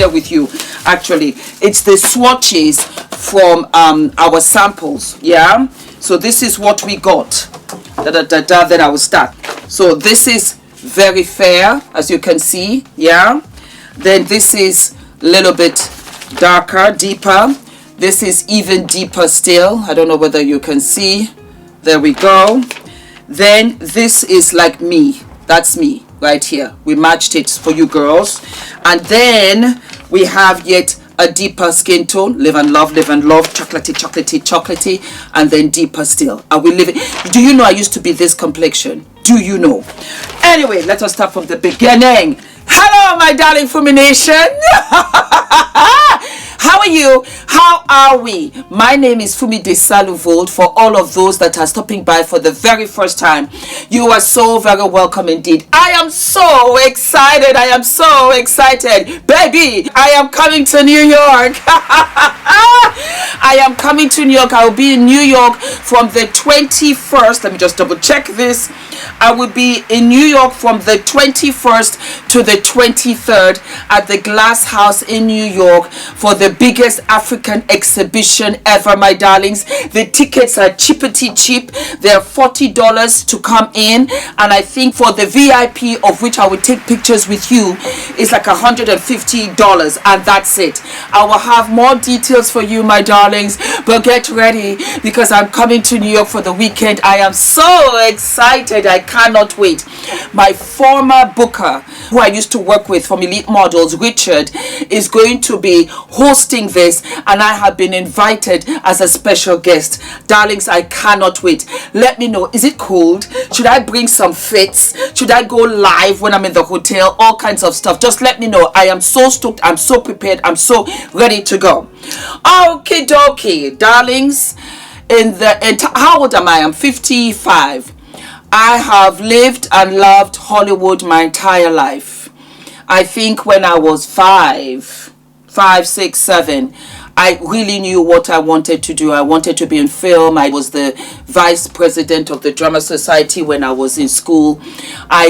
share with you. Actually, it's the swatches from our samples. Yeah, so this is what we got. Then I will start. So this is very fair, as you can see. Yeah, then this is a little bit darker, deeper. This is even deeper still. I don't know whether you can see. There we go. Then this is like me. That's me right here. We matched it for you girls. And then we have yet a deeper skin tone. Live and love, chocolatey, chocolatey, chocolatey, and then deeper still. Are we living? Do you know I used to be this complexion? Do you know? Anyway, let us start from the beginning. Hello, my darling Fumi Nation. How are you? How are we? My name is Fumidesaluvold. For all of those that are stopping by for the very first time, you are so very welcome indeed. I am so excited. I am so excited. Baby, I am coming to New York. I am coming to New York. I will be in New York from the 21st. Let me just double check this. I will be in New York from the 21st to the 23rd at the Glass House in New York for the biggest African exhibition ever, my darlings. The tickets are cheapity cheap. They're $40 to come in, and I think for the VIP, of which I will take pictures with you, it's like $150, and that's it. I will have more details for you, my darlings, but get ready because I'm coming to New York for the weekend. I am so excited. I cannot wait. My former booker, who I used to work with from Elite Models, Richard, is going to be hosting this, and I have been invited as a special guest. Darlings, I cannot wait. Let me know. Is it cold? Should I bring some fits? Should I go live when I'm in the hotel? All kinds of stuff. Just let me know. I am so stoked. I'm so prepared. I'm so ready to go. Okie dokie, darlings. How old am I? I'm 55. I have lived and loved Hollywood my entire life. I think when I was 5, 6, 7, I really knew what I wanted to do. I wanted to be in film. I was the vice president of the Drama Society when I was in school. I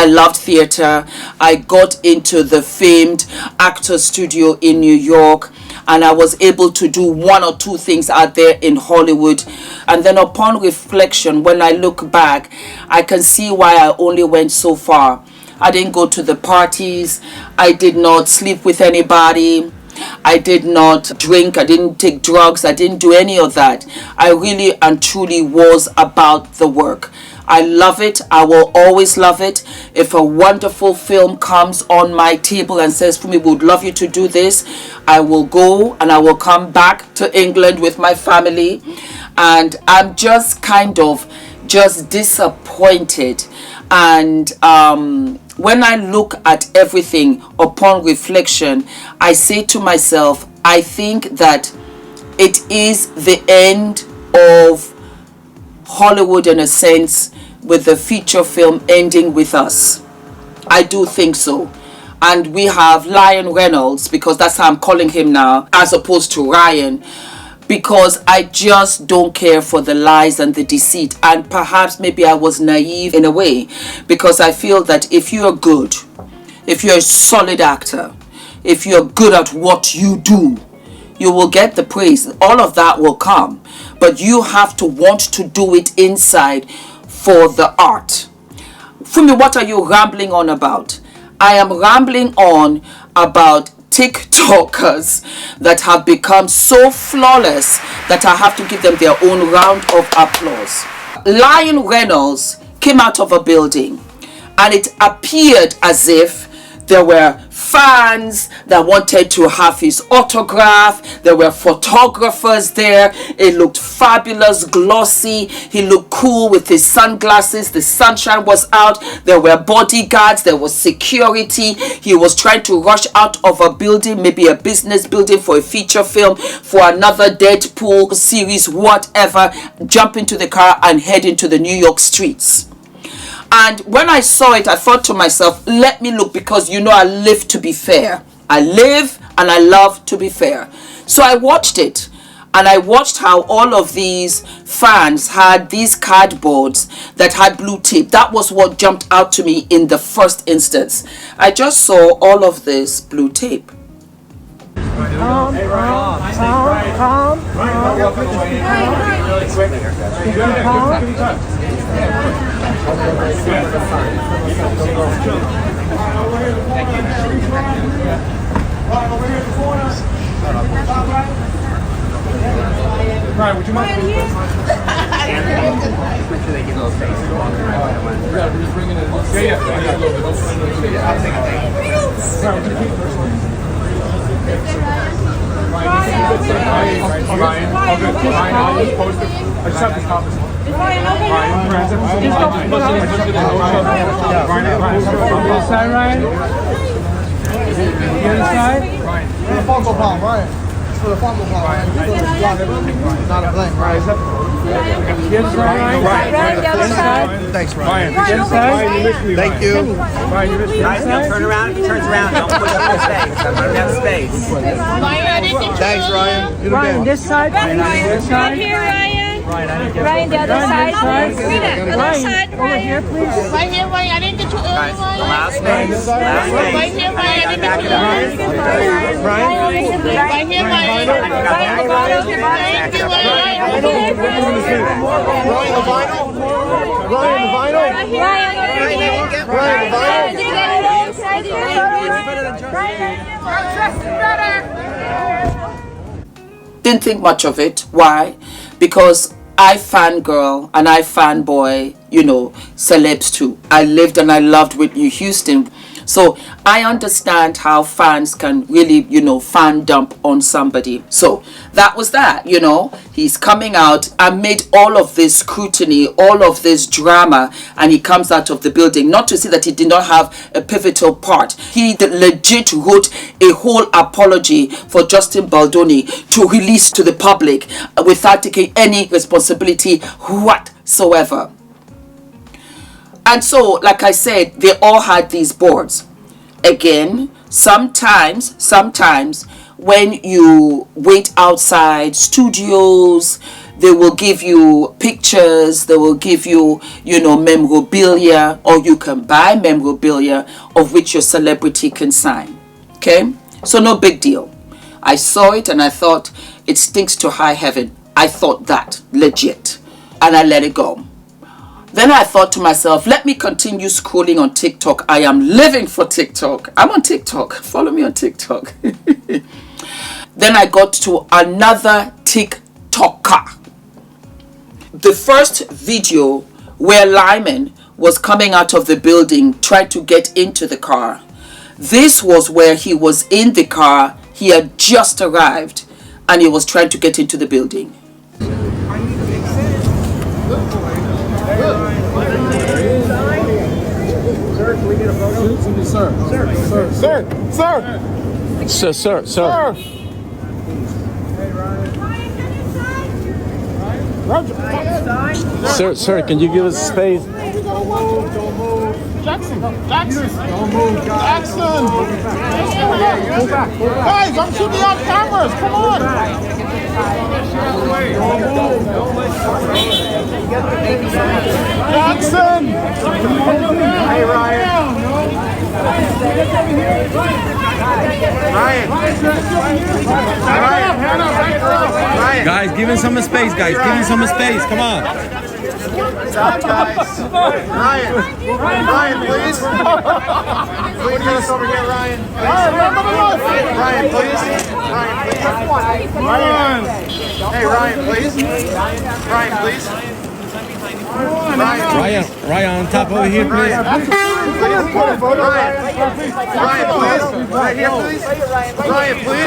loved theater. I got into the famed Actors Studio in New York, and I was able to do 1 or 2 things out there in Hollywood. And then upon reflection, when I look back, I can see why I only went so far. I didn't go to the parties. I did not sleep with anybody. I did not drink. I didn't take drugs. I didn't do any of that. I really and truly was about the work. I love it. I will always love it. If a wonderful film comes on my table and says, Fumi, we would love you to do this, I will go and I will come back to England with my family. And I'm just kind of disappointed. And when I look at everything upon reflection, I say to myself, I think that it is the end of Hollywood in a sense, with the feature film ending with us. I do think so. And we have Reynolds, because that's how I'm calling him now, as opposed to Ryan, because I just don't care for the lies and the deceit. And perhaps maybe I was naive in a way, because I feel that if you're good, if you're a solid actor, if you're good at what you do, you will get the praise. All of that will come. But you have to want to do it inside for the art. Fumi, what are you rambling on about? I am rambling on about TikTokers that have become so flawless that I have to give them their own round of applause. Reynolds came out of a building, and it appeared as if there were fans that wanted to have his autograph. There were photographers there. It looked fabulous, glossy. He looked cool with his sunglasses. The sunshine was out. There were bodyguards. There was security. He was trying to rush out of a building, maybe a business building, for a feature film, for another Deadpool series, whatever, jump into the car and head into the New York streets. And when I saw it, I thought to myself, let me look, because you know I live to be fair. I live and I love to be fair. So I watched it, and I watched how all of these fans had these cardboards that had blue tape. That was what jumped out to me in the first instance. I just saw all of this blue tape. Ryan, would you mind? Make sure they give a little space. Yeah, we're just bringing it. Yeah. I'll take it. Ryan, would you keep first one? Ryan, I'll just post it. I just have to copy this one. Ryan, Ryan. The other side? Ryan. For the fungal palm, Ryan. For the fungal palm, Ryan. Not a blank, Ryan. The other side, Ryan. Thanks, Ryan. The other side? Thank you. Ryan, you missed the other side? Turn around. If he turns around, don't push up the space. I'm going to have space. Thanks, Ryan. Ryan, this side? This side? Here, Ryan. Ryan, the other side. Ryan, Other side, over here, please. Right here, Ryan. I didn't get you early, Guys, Ryan. last space. Last space. Right here, Ryan. I didn't get you early. Ryan? Right here, Ryan. Thank you, Ryan. Ryan, the vinyl. Ryan, the vinyl. Didn't think much of it. Why? Because I fangirl and I fanboy, you know, celebs too. I lived and I loved Whitney Houston. So I understand how fans can really, you know, fan dump on somebody. So that was that, you know. He's coming out amid all of this scrutiny, all of this drama, and he comes out of the building. Not to say that he did not have a pivotal part. He legit wrote a whole apology for Justin Baldoni to release to the public without taking any responsibility whatsoever. And so, like I said, they all had these boards. Again, sometimes when you wait outside studios, they will give you pictures, they will give you, you know, memorabilia, or you can buy memorabilia of which your celebrity can sign. Okay? So no big deal. I saw it and I thought, it stinks to high heaven. I thought that, legit. And I let it go. Then I thought to myself, let me continue scrolling on TikTok. I am living for TikTok. I'm on TikTok. Follow me on TikTok. Then I got to another TikToker. The first video where Lyman was coming out of the building, tried to get into the car. This was where he was in the car. He had just arrived and he was trying to get into the building. Sir, can we get a photo? Sir. Sir, can you give us space? Don't move. Jackson. Don't move, Jackson. Guys, I'm shooting on cameras. Come on. Jackson. Hey, Ryan. Ryan. Guys, give him some space, guys. Give him some space. Come on. Stop, guys. Ryan, please. Please get us over here, Ryan. Ryan, please. Hey, Ryan, please. Ryan, please. Ryan, on top over here, please. Ryan, please. Right here, please. Ryan, please.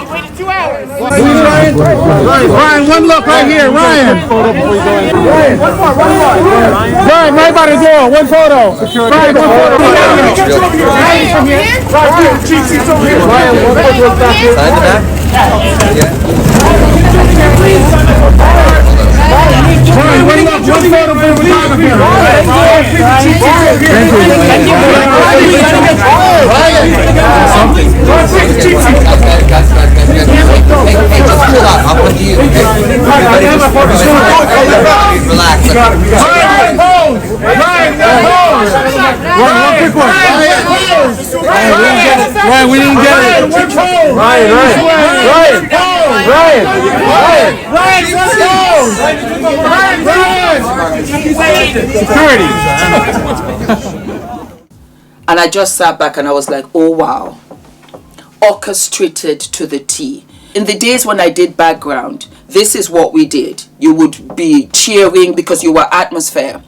You waited 2 hours. Ryan, one look right here, Ryan. One more. Ryan, everybody go. One photo. Ryan, one photo. Ryan, one look, one photo for the photographer. Relax. Ryan, one quick one. Ryan, we didn't get it. Ryan, security. And I just sat back and I was like, oh wow, orchestrated to the T. In the days when I did background, this is what we did. You would be cheering because you were atmosphere,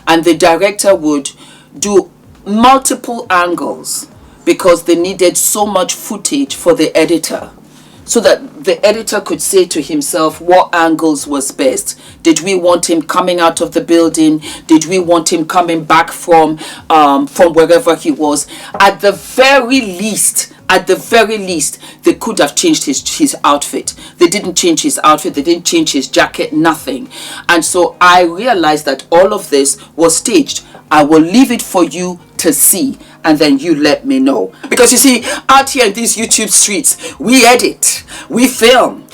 and the director would do multiple angles because they needed so much footage for the editor, so that the editor could say to himself what angles was best. Did we want him coming out of the building? Did we want him coming back from wherever he was? At the very least, they could have changed his outfit. They didn't change his outfit. They didn't change his jacket, nothing. And so I realized that all of this was staged. I will leave it for you to see, and then you let me know. Because you see, out here in these YouTube streets, we edit, we film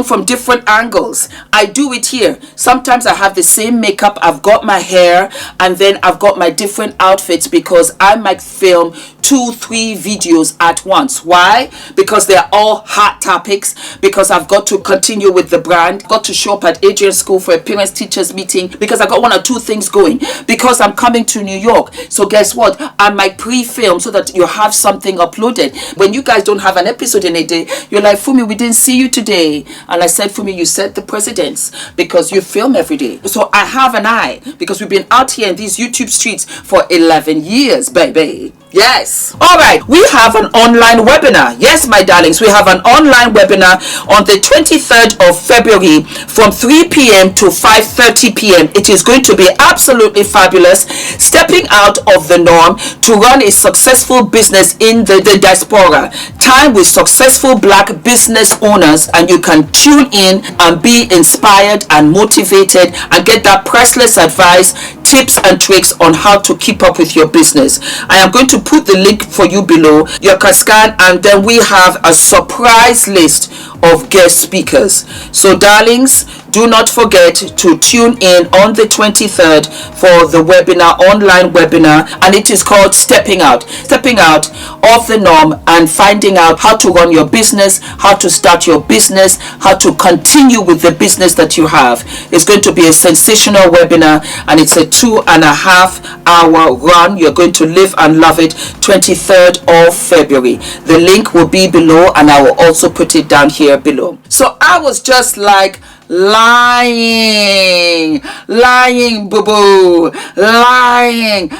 from different angles. I do it here. Sometimes I have the same makeup, I've got my hair, and then I've got my different outfits, because I might film 2-3 videos at once. Why? Because they're all hot topics, because I've got to continue with the brand, got to show up at Adrian's school for a parents teachers meeting, because I got 1 or 2 things going, because I'm coming to New York. So guess what? I might pre-film so that you have something uploaded. When you guys don't have an episode in a day, you're like, Fumi, we didn't see you today. And I said, Fumi, you set the precedence because you film every day. So I have an eye, because we've been out here in these YouTube streets for 11 years, baby. Yes. All right. We have an online webinar. Yes, my darlings, we have an online webinar on the 23rd of February from 3 p.m. to 5:30 p.m. It is going to be absolutely fabulous. Stepping out of the norm to run a successful business in the diaspora. Time with successful Black business owners, and you can tune in and be inspired and motivated and get that priceless advice, tips and tricks on how to keep up with your business. I am going to put the link for you below. You can scan, and then we have a surprise list of guest speakers. So darlings, do not forget to tune in on the 23rd for the webinar, online webinar, and it is called Stepping Out of the Norm and finding out how to run your business, how to start your business, how to continue with the business that you have. It's going to be a sensational webinar, and it's a 2.5-hour run. You're going to live and love it. 23rd of February. The link will be below, and I will also put it down here below. So I was just like lying, boo-boo, lying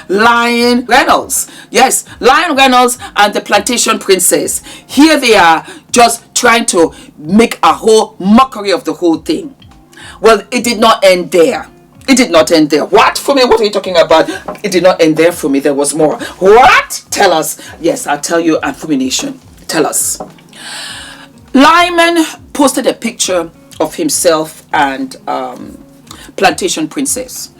Reynolds. Yes, Lion Reynolds and the Plantation Princess. Here they are, just trying to make a whole mockery of the whole thing. Well, it did not end there. It did not end there. What? Fumi, what are you talking about? It did not end there, Fumi. There was more. What? Tell us. Yes, I'll tell you, and Fumi Nation. Tell us. Lyman posted a picture of himself and Plantation Princess.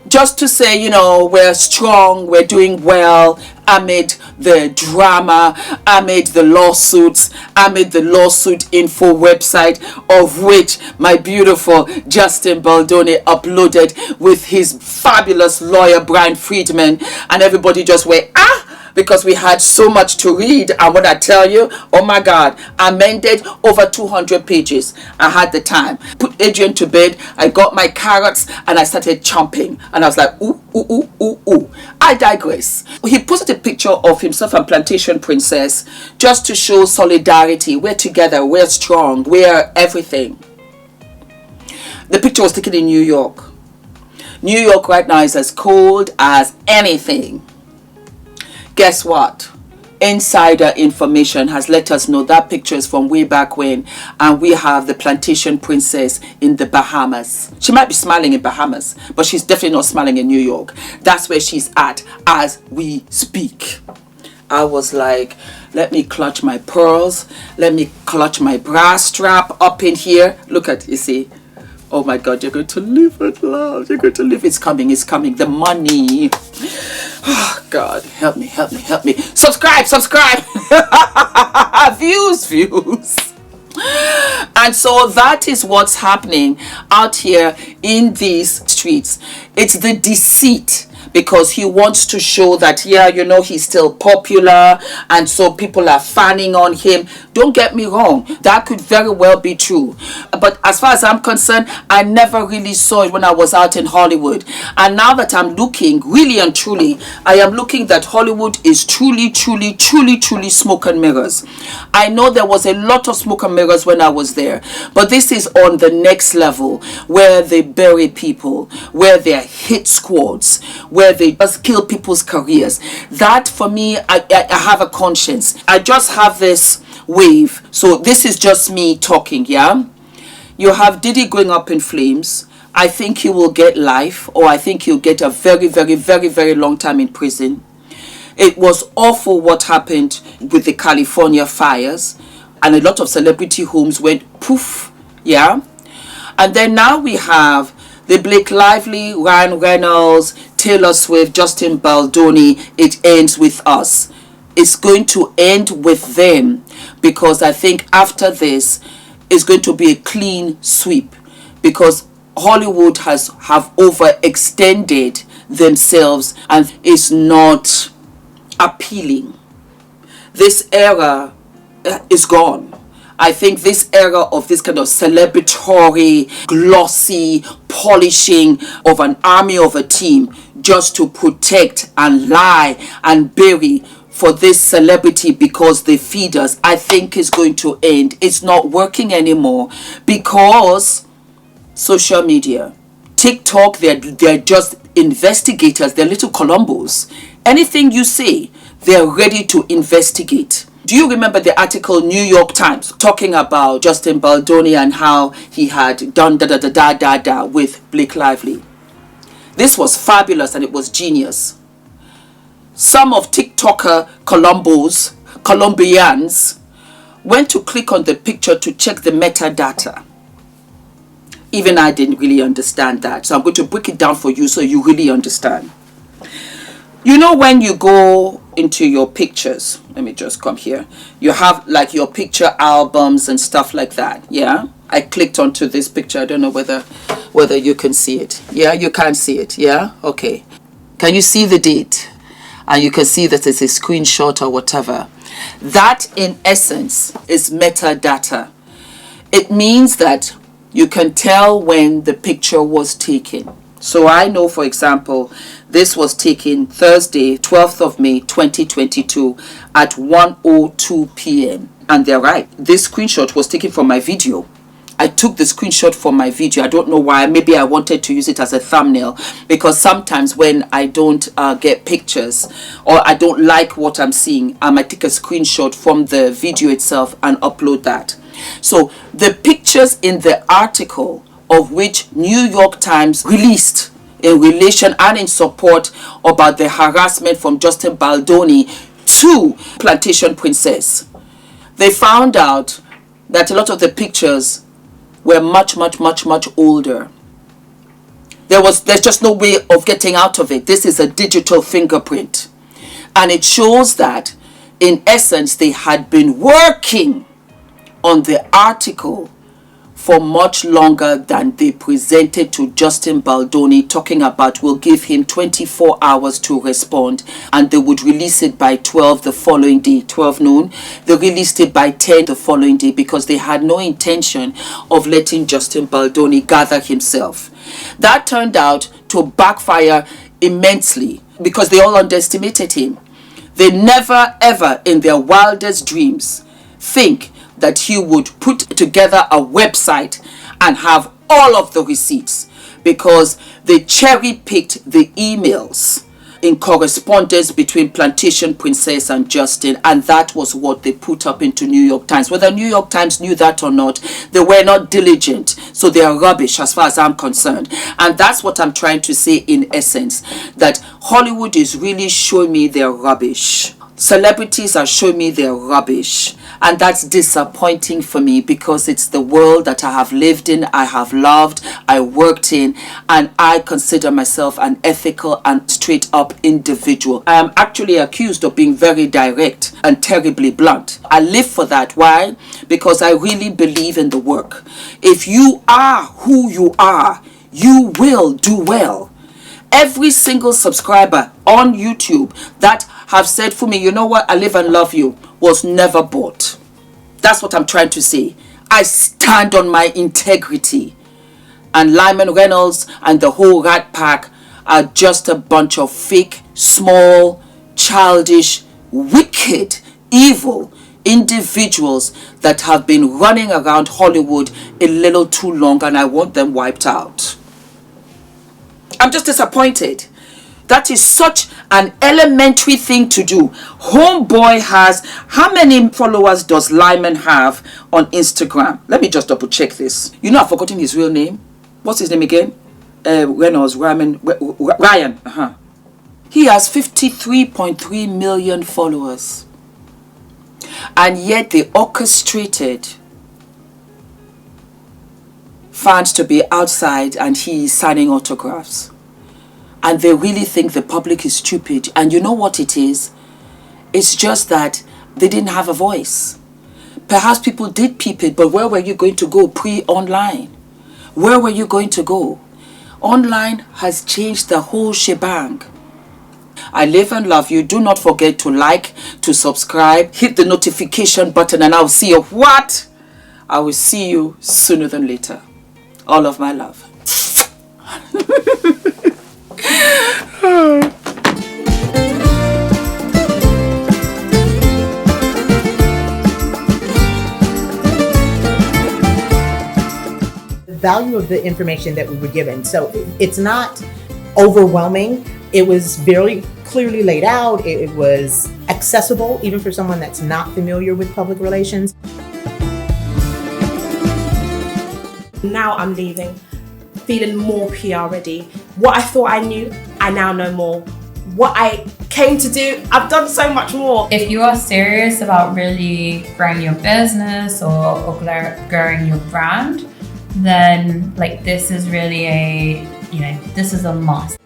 Just to say, you know, we're strong, we're doing well amid the drama, amid the lawsuits, amid the lawsuit info website, of which my beautiful Justin Baldoni uploaded with his fabulous lawyer Brian Friedman, and everybody just went, because we had so much to read. And what I tell you, oh my God, amended over 200 pages. I had the time. Put Adrian to bed. I got my carrots and I started chomping. And I was like, ooh, ooh, ooh, ooh, ooh. I digress. He posted a picture of himself and Plantation Princess just to show solidarity. We're together. We're strong. We're everything. The picture was taken in New York. New York right now is as cold as anything. Guess what? Insider information has let us know that picture is from way back when, and we have the Plantation Princess in the Bahamas. She might be smiling in Bahamas, but she's definitely not smiling in New York. That's where she's at as we speak. I was like, let me clutch my pearls, let me clutch my bra strap up in here. Look at, you see, oh my God, you're going to live with love. You're going to live. It's coming. It's coming. The money. Oh, God, help me, help me, help me. Subscribe, subscribe. Views. And so that is what's happening out here in these streets. It's the deceit, because he wants to show that, yeah, you know, he's still popular, and so people are fanning on him. Don't get me wrong, that could very well be true, but as far as I'm concerned, I never really saw it when I was out in Hollywood. And now that I'm looking, really and truly, I am looking that Hollywood is truly smoke and mirrors. I know there was a lot of smoke and mirrors when I was there, but this is on the next level, where they bury people, where they're hit squads, where they just kill people's careers. That, for me, I have a conscience. I just have this wave. So this is just me talking, yeah? You have Diddy going up in flames. I think he will get life, or I think he'll get a very long time in prison. It was awful what happened with the California fires, and a lot of celebrity homes went poof, yeah? And then now we have the Blake Lively, Ryan Reynolds, Taylor Swift, Justin Baldoni. It ends with us. It's going to end with them, because I think after this is going to be a clean sweep, because Hollywood have overextended themselves and is not appealing. This era is gone. I think this era of this kind of celebratory, glossy polishing of an army, of a team, just to protect and lie and bury for this celebrity because they feed us, I think is going to end. It's not working anymore, because social media, TikTok, they're just investigators. They're little Columbos. Anything you say, they're ready to investigate. Do you remember the article New York Times talking about Justin Baldoni and how he had done da with Blake Lively? This was fabulous and it was genius. Some of TikToker Colombians went to click on the picture to check the metadata. Even I didn't really understand that. So I'm going to break it down for you so you really understand. You know, when you go into your pictures, let me just come here. You have like your picture albums and stuff like that. Yeah. I clicked onto this picture. I don't know whether you can see it. Yeah, you can see it. Yeah. Okay. Can you see the date? And you can see that it's a screenshot or whatever. That in essence is metadata. It means that you can tell when the picture was taken. So I know, for example, this was taken Thursday, 12th of May, 2022 at 1:02 p.m. And they're right. This screenshot was taken from my video. I took the screenshot from my video. I don't know why. Maybe I wanted to use it as a thumbnail, because sometimes when I don't get pictures or I don't like what I'm seeing, I might take a screenshot from the video itself and upload that. So the pictures in the article of which New York Times released in relation and in support about the harassment from Justin Baldoni to Plantation Princess, they found out that a lot of the pictures were much older. There's just no way of getting out of it. This is a digital fingerprint, and it shows that in essence they had been working on the article for much longer than they presented to Justin Baldoni, talking about we'll give him 24 hours to respond, and they would release it by 12 the following day, 12 noon. They released it by 10 the following day because they had no intention of letting Justin Baldoni gather himself. That turned out to backfire immensely because they all underestimated him. They never ever in their wildest dreams think that he would put together a website and have all of the receipts, because they cherry-picked the emails in correspondence between Plantation Princess and Justin, and that was what they put up into New York Times. Whether New York Times knew that or not, they were not diligent, so they are rubbish as far as I'm concerned. And that's what I'm trying to say in essence, that Hollywood is really showing me their rubbish. Celebrities are showing me their rubbish, And that's disappointing for me because it's the world that I have lived in, I have loved, I worked in, and I consider myself an ethical and straight up individual. I am actually accused of being very direct and terribly blunt. I live for that. Why? Because I really believe in the work. If you are who you are, you will do well. Every single subscriber on YouTube that have said, Fumi, you know what, I live and love you, was never bought. That's what I'm trying to say. I stand on my integrity. And Lyman Reynolds and the whole Rat Pack are just a bunch of fake, small, childish, wicked, evil individuals that have been running around Hollywood a little too long, and I want them wiped out. I'm just disappointed. That is such an elementary thing to do. Homeboy has, how many followers does Lyman have on Instagram? Let me just double check this. You know, I've forgotten his real name. What's his name again? Reynolds, Ryan. He has 53.3 million followers. And yet they orchestrated fans to be outside and he is signing autographs. And they really think the public is stupid. And you know what it is? It's just that they didn't have a voice. Perhaps people did peep it, but where were you going to go pre-online? Where were you going to go? Online has changed the whole shebang. I live and love you. Do not forget to like, to subscribe, hit the notification button, and I'll see you. What? I will see you sooner than later. All of my love. The value of the information that we were given. So it's not overwhelming. It was very clearly laid out. It was accessible even for someone that's not familiar with public relations. Now I'm leaving, feeling more PR ready. What I thought I knew, I now know more. What I came to do, I've done so much more. If you are serious about really growing your business or growing your brand, then like this is really this is a must.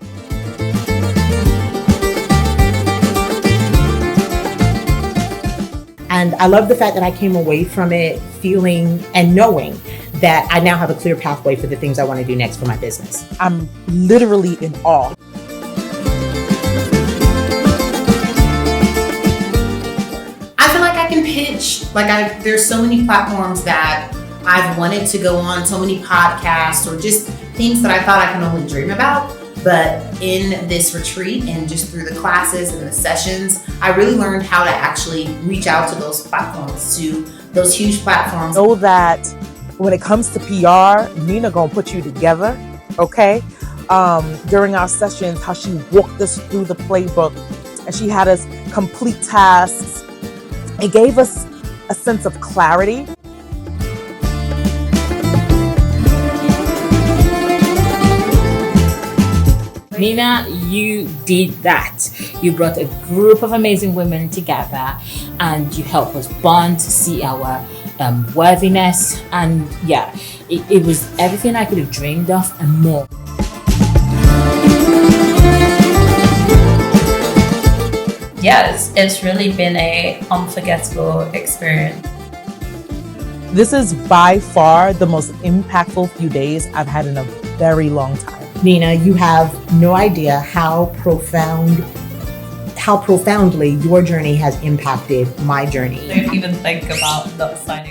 And I love the fact that I came away from it feeling and knowing that I now have a clear pathway for the things I want to do next for my business. I'm literally in awe. I feel like I can pitch. There's so many platforms that I've wanted to go on, so many podcasts or just things that I thought I can only dream about. But in this retreat and just through the classes and the sessions, I really learned how to actually reach out to those platforms, to those huge platforms. Know that when it comes to PR, Nina gonna put you together, okay? During our sessions, how she walked us through the playbook and she had us complete tasks. It gave us a sense of clarity. Nina, you did that. You brought a group of amazing women together and you helped us bond, see our worthiness, and yeah, it was everything I could have dreamed of and more. Yes, it's really been a unforgettable experience. This is by far the most impactful few days I've had in a very long time. Nina, you have no idea how profoundly your journey has impacted my journey. Don't even think about not signing.